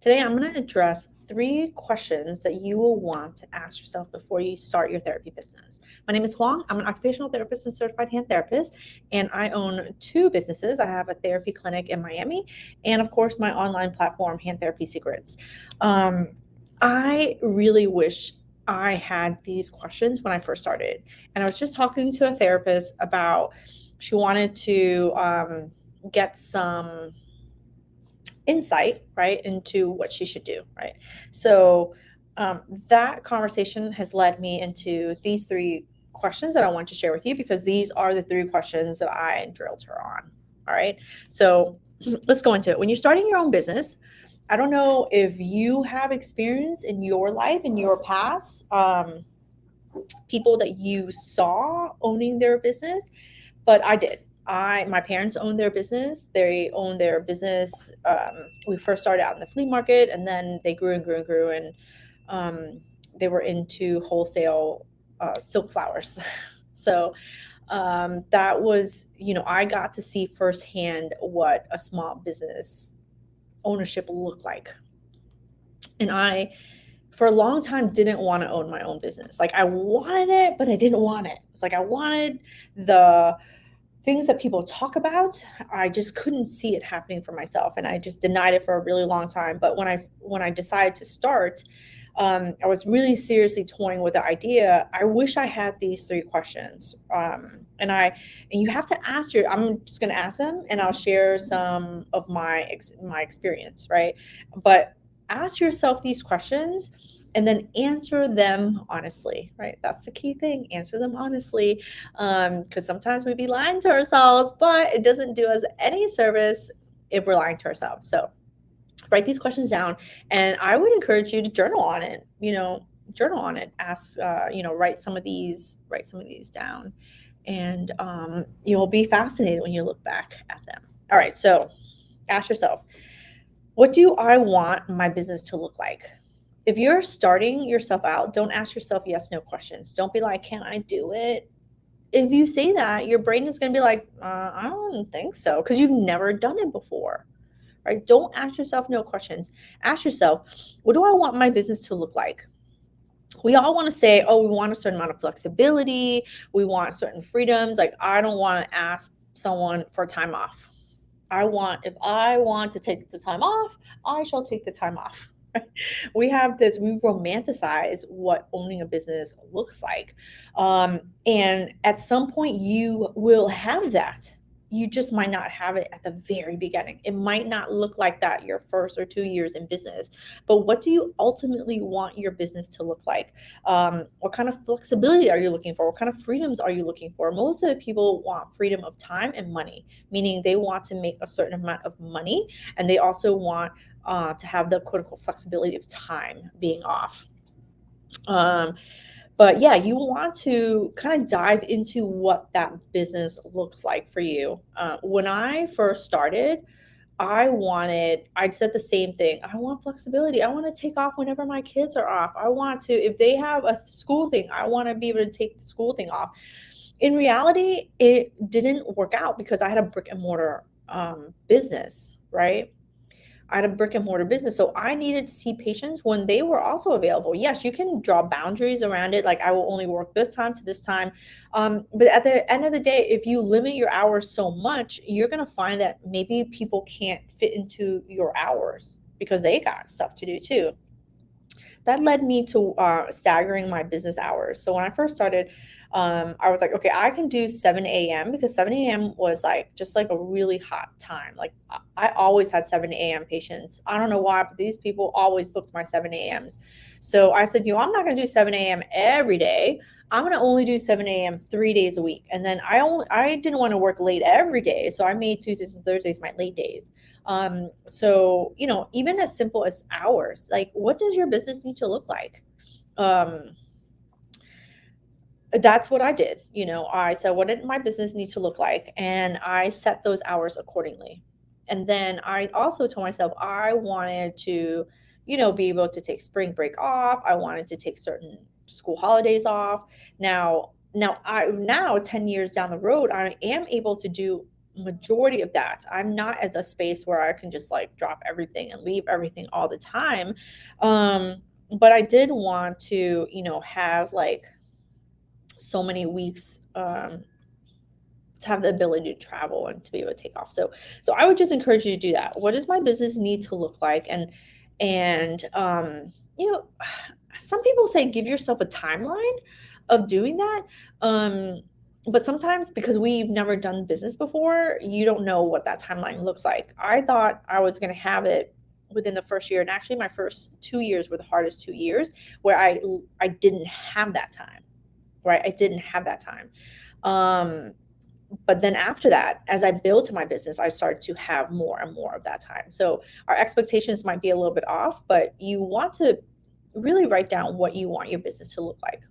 Today, I'm going to address 3 questions that you will want to ask yourself before you start your therapy business. My name is Huang. I'm an occupational therapist and certified hand therapist, and I own 2 businesses. I have a therapy clinic in Miami, and of course, my online platform, Hand Therapy Secrets. Um, I really wish I had these questions when I first started. And I was just talking to a therapist about she wanted to get some insight, right, into what she should do, right? So that conversation has led me into these 3 questions that I want to share with you because these are the 3 questions that I drilled her on. All right. So let's go into it. When you're starting your own business, I don't know if you have experience in your life, in your past, people that you saw owning their business, but I did. My parents owned their business. They owned their business. We first started out in the flea market, and then they grew and grew and grew, and they were into wholesale silk flowers. So that was, I got to see firsthand what a small business ownership looked like, and I for a long time didn't want to own my own business. Like I wanted it, but I didn't want it. It's like I wanted the things that people talk about. I just couldn't see it happening for myself, and I just denied it for a really long time. But when I decided to start, I was really seriously toying with the idea. I wish I had these 3 questions, and you have to ask your. I'm just going to ask them, and I'll share some of my experience, right? But ask yourself these questions and then answer them honestly, right? That's the key thing. Answer them honestly, because sometimes we be lying to ourselves, but it doesn't do us any service if we're lying to ourselves. So write these questions down, and I would encourage you to journal on it. Journal on it. Ask, write some of these down, and you'll be fascinated when you look back at them. All right, so ask yourself, what do I want my business to look like? If you're starting yourself out, don't ask yourself yes, no questions. Don't be like, can I do it? If you say that, your brain is going to be like, I don't think so, because you've never done it before, right? Don't ask yourself no questions. Ask yourself, what do I want my business to look like? We all want to say, oh, we want a certain amount of flexibility. We want certain freedoms. Like, I don't want to ask someone for time off. If I want to take the time off, I shall take the time off. We romanticize what owning a business looks like. And at some point, you will have that. You just might not have it at the very beginning. It might not look like that your first or 2 years in business. But what do you ultimately want your business to look like? What kind of flexibility are you looking for? What kind of freedoms are you looking for? Most of the people want freedom of time and money, meaning they want to make a certain amount of money, and they also want to have the quote unquote flexibility of time being off. But yeah, you want to kind of dive into what that business looks like for you. When I first started, I said the same thing. I want flexibility. I want to take off whenever my kids are off. I want to, if they have a school thing, I want to be able to take the school thing off. In reality, it didn't work out because I had a brick and mortar business, right? I had a brick and mortar business. So I needed to see patients when they were also available. Yes, you can draw boundaries around it. Like I will only work this time to this time. But at the end of the day, if you limit your hours so much, you're going to find that maybe people can't fit into your hours because they got stuff to do too. That led me to staggering my business hours. So when I first started, I was like, okay, I can do 7 a.m. because 7 a.m. was like just like a really hot time. Like I always had 7 a.m. patients. I don't know why, but these people always booked my 7 a.m.s. So I said, I'm not going to do 7 a.m. every day. I'm going to only do 7 a.m. 3 days a week. And then I didn't want to work late every day. So I made Tuesdays and Thursdays my late days. So, even as simple as hours, like what does your business need to look like? That's what I did. I said, what did my business need to look like? And I set those hours accordingly. And then I also told myself I wanted to, be able to take spring break off. I wanted to take certain school holidays off. Now 10 years down the road, I am able to do majority of that. I'm not at the space where I can just like drop everything and leave everything all the time. But I did want to, have like so many weeks to have the ability to travel and to be able to take off. So I would just encourage you to do that. What does my business need to look like? And you know, some people say give yourself a timeline of doing that. Um, but sometimes because we've never done business before, you don't know what that timeline looks like. I thought I was going to have it within the first year, and actually my first 2 years were the hardest 2 years where I didn't have that time, right? I didn't have that time. But then after that, as I built my business, I started to have more and more of that time. So our expectations might be a little bit off, but you want to really write down what you want your business to look like.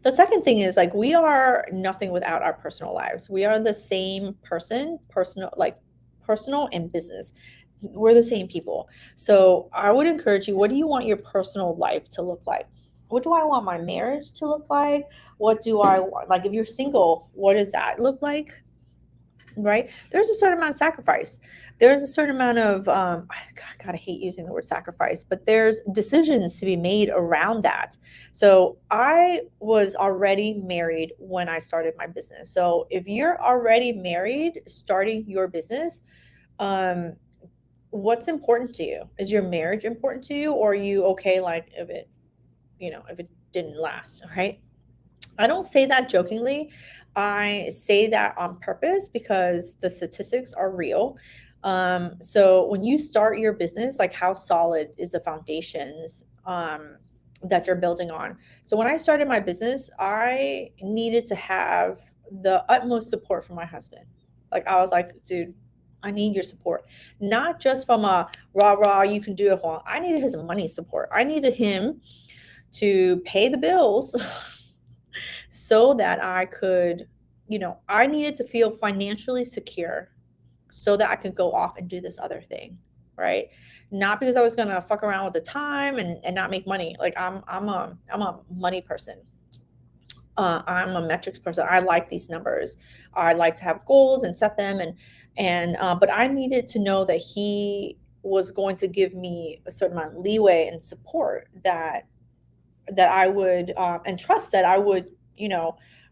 The second thing is like we are nothing without our personal lives. We are the same person, personal and business. We're the same people. So I would encourage you, what do you want your personal life to look like? What do I want my marriage to look like? What do I want? Like if you're single, what does that look like? Right? There's a certain amount of sacrifice. There's a certain amount of I gotta hate using the word sacrifice, but there's decisions to be made around that. So I was already married when I started my business. So if you're already married starting your business, um what's important to you? Is your marriage important to you, or are you okay like if it didn't last, right? I don't say that jokingly. I say that on purpose because the statistics are real. So when you start your business, like how solid is the foundations that you're building on? So when I started my business, I needed to have the utmost support from my husband. Like I was like, dude, I need your support, not just from a rah rah, you can do it. Well, I needed his money support. I needed him to pay the bills so that I could, I needed to feel financially secure so that I could go off and do this other thing, right? Not because I was gonna fuck around with the time and not make money. Like I'm a money person. I'm a metrics person. I like these numbers. I like to have goals and set them and but I needed to know that he was going to give me a certain amount of leeway and support that I would and trust that I would,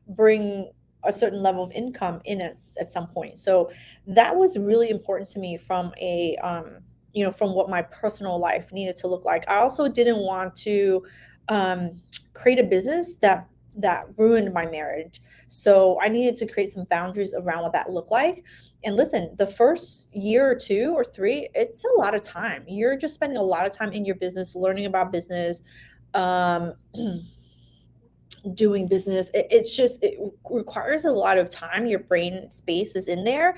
bring a certain level of income in at some point. So that was really important to me from from what my personal life needed to look like. I also didn't want to um, create a business that ruined my marriage. So I needed to create some boundaries around what that looked like. And listen, the first year or two or three, it's a lot of time. You're just spending a lot of time in your business, learning about business, um, doing business. It requires a lot of time. Your brain space is in there.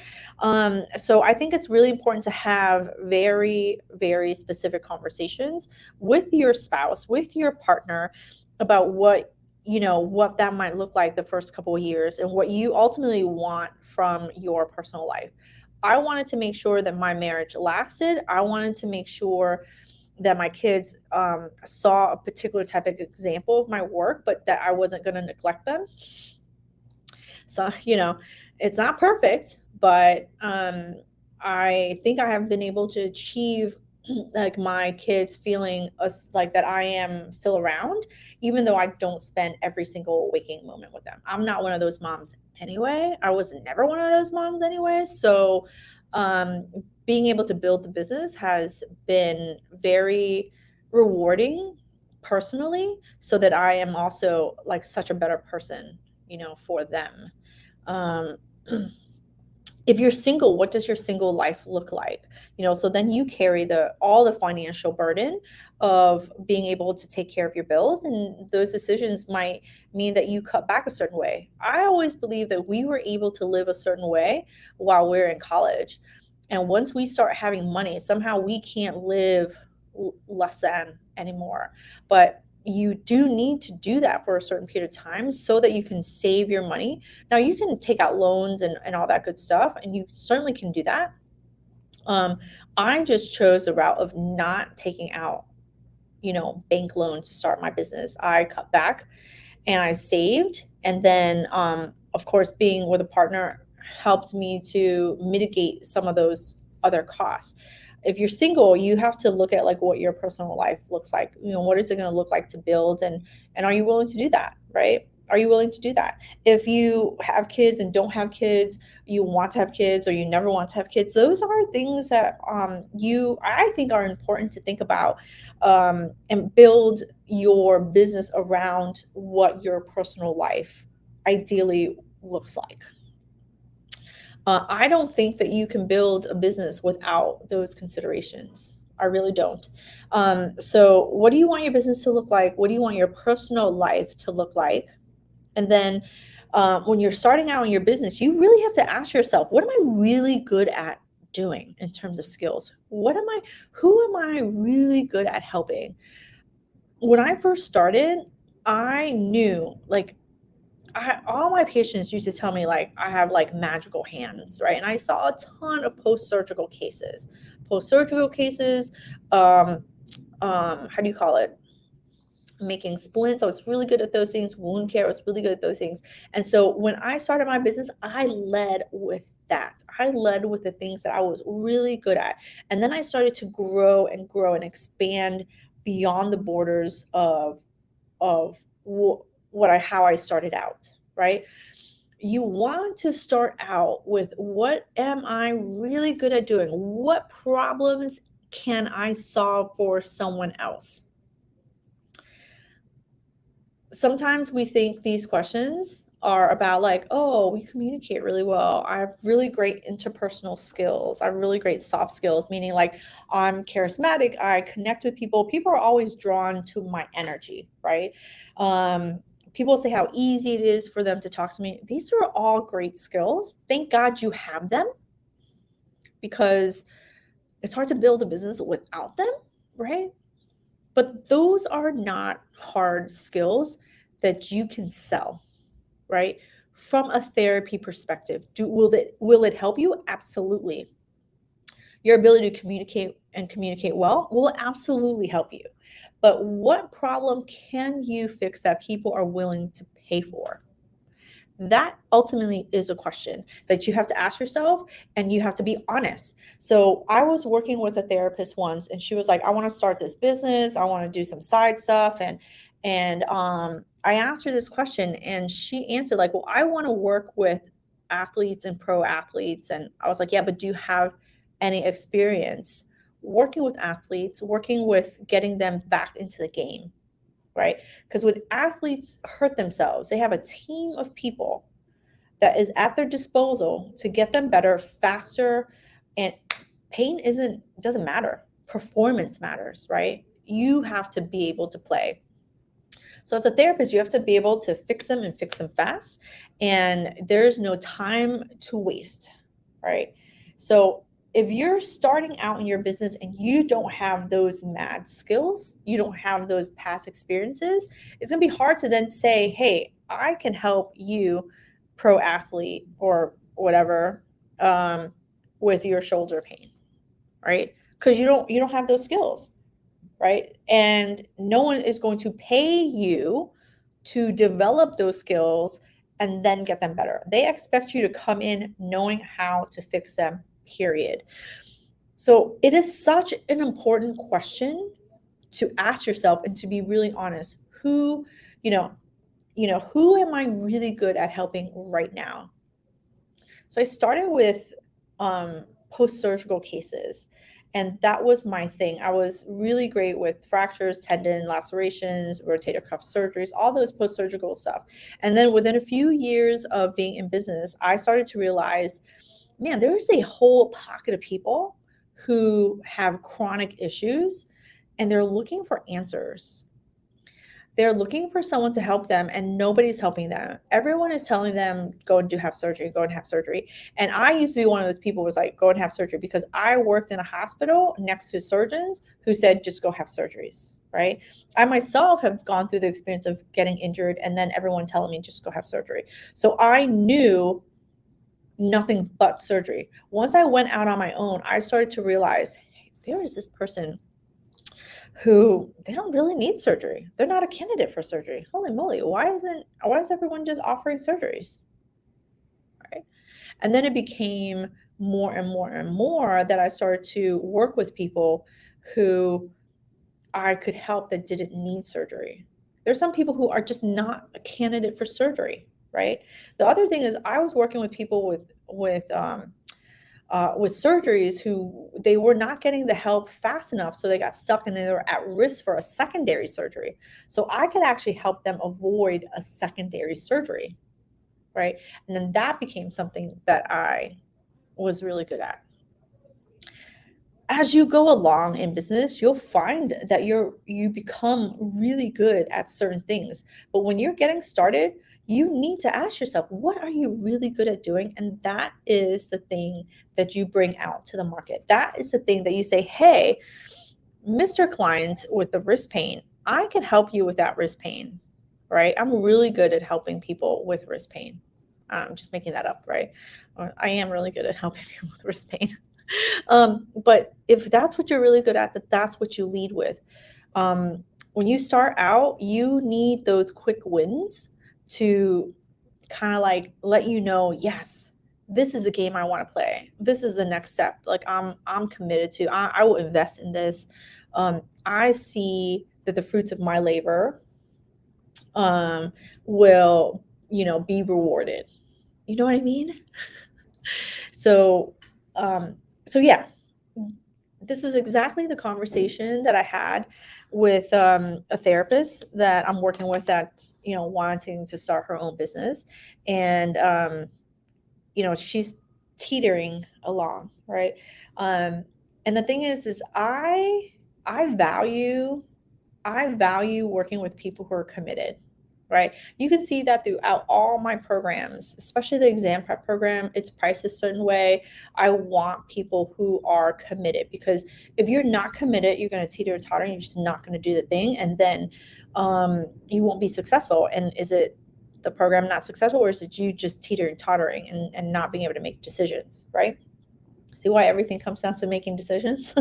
So I think it's really important to have very, very specific conversations with your spouse, with your partner about what that might look like the first couple of years and what you ultimately want from your personal life. I wanted to make sure that my marriage lasted. I wanted to make sure that my kids saw a particular type of example of my work, but that I wasn't going to neglect them. So, it's not perfect, but I think I have been able to achieve like my kids feeling like that I am still around, even though I don't spend every single waking moment with them. I'm not one of those moms anyway. I was never one of those moms anyway. So, um, being able to build the business has been very rewarding personally, so that I am also like such a better person, for them. Um, if you're single, what does your single life look like? So then you carry all the financial burden of being able to take care of your bills, and those decisions might mean that you cut back a certain way. I always believe that we were able to live a certain way while we're in college, and once we start having money, somehow we can't live less than anymore. But you do need to do that for a certain period of time so that you can save your money. Now you can take out loans and all that good stuff, and you certainly can do that. Um, I just chose the route of not taking out, bank loans to start my business. I cut back and I saved. And then, of course, being with a partner helped me to mitigate some of those other costs. If you're single, you have to look at like what your personal life looks like. What is it going to look like to build, and are you willing to do that, right? Are you willing to do that? If you have kids and don't have kids, you want to have kids or you never want to have kids, those are things that I think are important to think about, and build your business around what your personal life ideally looks like. I don't think that you can build a business without those considerations. I really don't. So, what do you want your business to look like? What do you want your personal life to look like? And then, when you're starting out in your business, you really have to ask yourself, what am I really good at doing in terms of skills? Who am I really good at helping? When I first started, I knew like all my patients used to tell me like I have like magical hands, right? And I saw a ton of post-surgical cases. Post-surgical cases, how do you call it? Making splints. I was really good at those things. Wound care, I was really good at those things. And so when I started my business, I led with that. I led with the things that I was really good at. And then I started to grow and expand beyond the borders of how I started out, right? You want to start out with, what am I really good at doing? What problems can I solve for someone else? Sometimes we think these questions are about like, oh, we communicate really well. I have really great interpersonal skills. I have really great soft skills, meaning like I'm charismatic. I connect with people. People are always drawn to my energy, right? People say how easy it is for them to talk to me. These are all great skills. Thank God you have them, because it's hard to build a business without them, right? But those are not hard skills that you can sell, right? From a therapy perspective, will it help you? Absolutely. Your ability to communicate well will absolutely help you. But what problem can you fix that people are willing to pay for? That ultimately is a question that you have to ask yourself, and you have to be honest. So I was working with a therapist once, and she was like, I want to start this business. I want to do some side stuff. And I asked her this question, and she answered like, well, I want to work with athletes and pro athletes. And I was like, yeah, but do you have any experience working with athletes, working with getting them back into the game? Right? Because when athletes hurt themselves, they have a team of people that is at their disposal to get them better faster. And pain doesn't matter. Performance matters, right? You have to be able to play. So as a therapist, you have to be able to fix them and fix them fast. And there's no time to waste, right? So if you're starting out in your business and you don't have those mad skills, you don't have those past experiences, it's going to be hard to then say, hey, I can help you, pro athlete or whatever, with your shoulder pain, right? Because you don't have those skills, right? And no one is going to pay you to develop those skills and then get them better. They expect you to come in knowing how to fix them, period. So it is such an important question to ask yourself and to be really honest. You know, who am I really good at helping right now? So I started with post-surgical cases, and that was my thing. I was really great with fractures, tendon lacerations, rotator cuff surgeries, all those post-surgical stuff. And then within a few years of being in business, I started to realize, man, there is a whole pocket of people who have chronic issues, and they're looking for answers. They're looking for someone to help them, and nobody's helping them. Everyone is telling them, go and have surgery, go and have surgery. And I used to be one of those people who was like, go and have surgery, because I worked in a hospital next to surgeons who said, just go have surgeries, right? I myself have gone through the experience of getting injured and then everyone telling me, just go have surgery. So I knew nothing but surgery. Once I went out on my own, I started to realize, hey, there is this person who they don't really need surgery. They're not a candidate for surgery. Holy moly, why is everyone just offering surgeries? Right? And then it became more and more and more that I started to work with people who I could help that didn't need surgery. There's some people who are just not a candidate for surgery, right? The other thing is I was working with people with surgeries who they were not getting the help fast enough, so they got stuck and they were at risk for a secondary surgery. So I could actually help them avoid a secondary surgery, right? And then that became something that I was really good at. As you go along in business, you'll find that you become really good at certain things. But when you're getting started, you need to ask yourself, what are you really good at doing? And that is the thing that you bring out to the market. That is the thing that you say, hey, Mr. Client with the wrist pain, I can help you with that wrist pain, right? I'm really good at helping people with wrist pain. I'm just making that up, right? Or I am really good at helping people with wrist pain. But if that's what you're really good at, that's what you lead with. When you start out, you need those quick wins to kind of like let you know, yes, this is a game I want to play. This is the next step. Like I'm committed to. I will invest in this. I see that the fruits of my labor um, will, be rewarded. You know what I mean? So, um, so yeah, this was exactly the conversation that I had with a therapist that I'm working with that's, wanting to start her own business. And, she's teetering along, right? Um, and the thing is I value I value working with people who are committed, right? You can see that throughout all my programs, especially the exam prep program. It's priced a certain way. I want people who are committed because if you're not committed, you're going to teeter totter and you're just not going to do the thing. And then you won't be successful. And is it the program not successful or is it you just teetering tottering and not being able to make decisions, right? See why everything comes down to making decisions?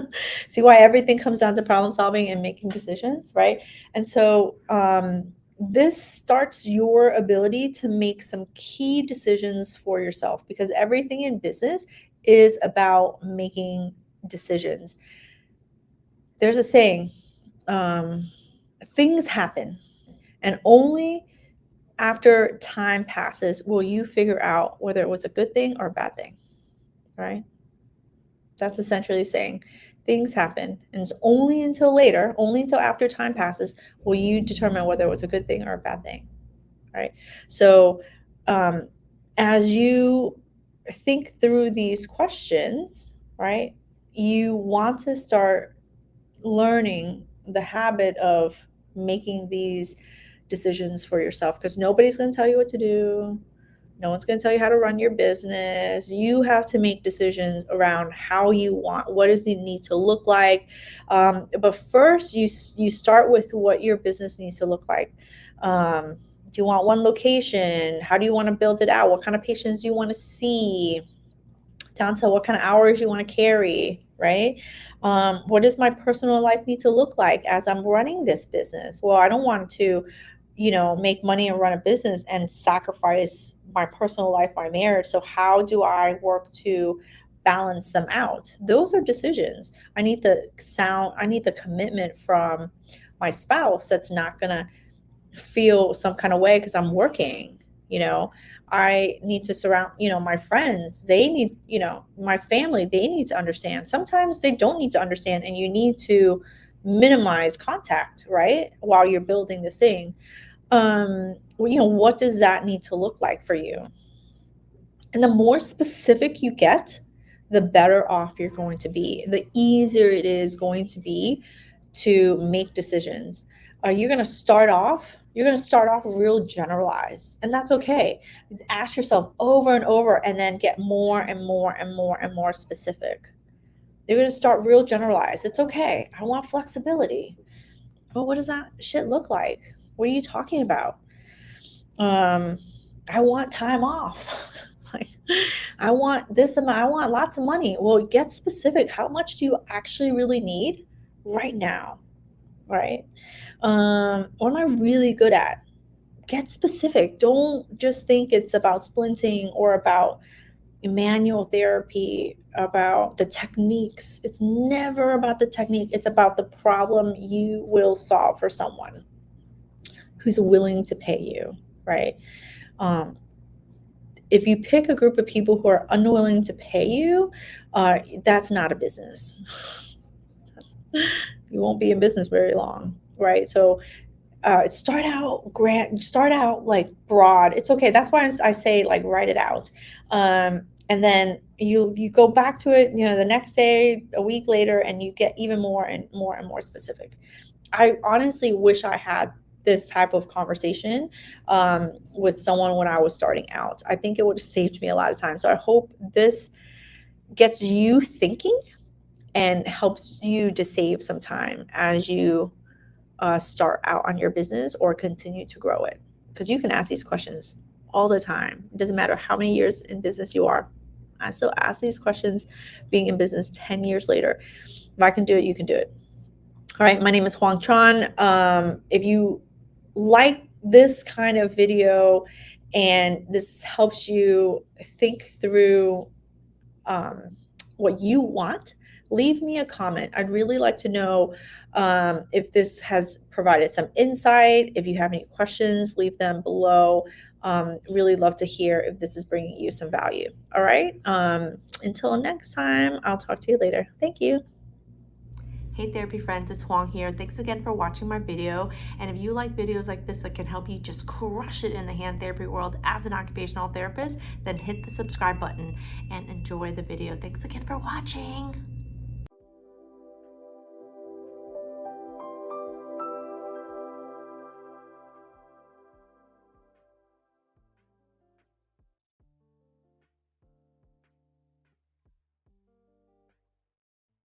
See why everything comes down to problem solving and making decisions, right? And so this starts your ability to make some key decisions for yourself because everything in business is about making decisions. There's a saying, um, things happen, and only after time passes will you figure out whether it was a good thing or a bad thing, right? That's essentially saying things happen, and it's only until later, only until after time passes, will you determine whether it was a good thing or a bad thing, right? So, um, as you think through these questions, right, you want to start learning the habit of making these decisions for yourself because nobody's going to tell you what to do. No one's going to tell you how to run your business. You have to make decisions around how you want, what does it need to look like. But first, you start with what your business needs to look like. Do you want one location? How do you want to build it out? What kind of patients do you want to see? Down to what kind of hours you want to carry, right? What does my personal life need to look like as I'm running this business? Well, I don't want to, make money and run a business and sacrifice my personal life, my marriage. So how do I work to balance them out? Those are decisions. I need the commitment from my spouse that's not gonna feel some kind of way because I'm working, you know. I need to surround, my friends, they need, my family, they need to understand. Sometimes they don't need to understand, and you need to minimize contact, right? While you're building this thing. What does that need to look like for you? And the more specific you get, the better off you're going to be. The easier it is going to be to make decisions. You're going to start off real generalized, and that's okay. Ask yourself over and over and then get more and more and more and more specific. You're going to start real generalized. It's okay. I want flexibility. Well, what does that shit look like? What are you talking about? um I want time off. Like, I want this amount, I want lots of money. Well, get specific. How much do you actually really need right now, right? What am I really good at? Get specific. Don't just think it's about splinting or about manual therapy, about the techniques. It's never about the technique. It's about the problem you will solve for someone who's willing to pay you, right? Um, if you pick a group of people who are unwilling to pay you, that's not a business. You won't be in business very long, right? So start out like broad. It's okay. That's why I say like write it out, and then you go back to it, the next day, a week later, and you get even more and more and more specific. I honestly wish I had this type of conversation with someone when I was starting out. I think it would have saved me a lot of time. So I hope this gets you thinking and helps you to save some time as you start out on your business or continue to grow it. Because you can ask these questions all the time. It doesn't matter how many years in business you are. I still ask these questions being in business 10 years later. If I can do it, you can do it. All right, my name is Huang Tran. If you like this kind of video and this helps you think through what you want, leave me a comment. I'd really like to know if this has provided some insight. If you have any questions, leave them below. Really love to hear if this is bringing you some value. All right. Until next time, I'll talk to you later. Thank you. Hey therapy friends, it's Huang here. Thanks again for watching my video. And if you like videos like this that can help you just crush it in the hand therapy world as an occupational therapist, then hit the subscribe button and enjoy the video. Thanks again for watching.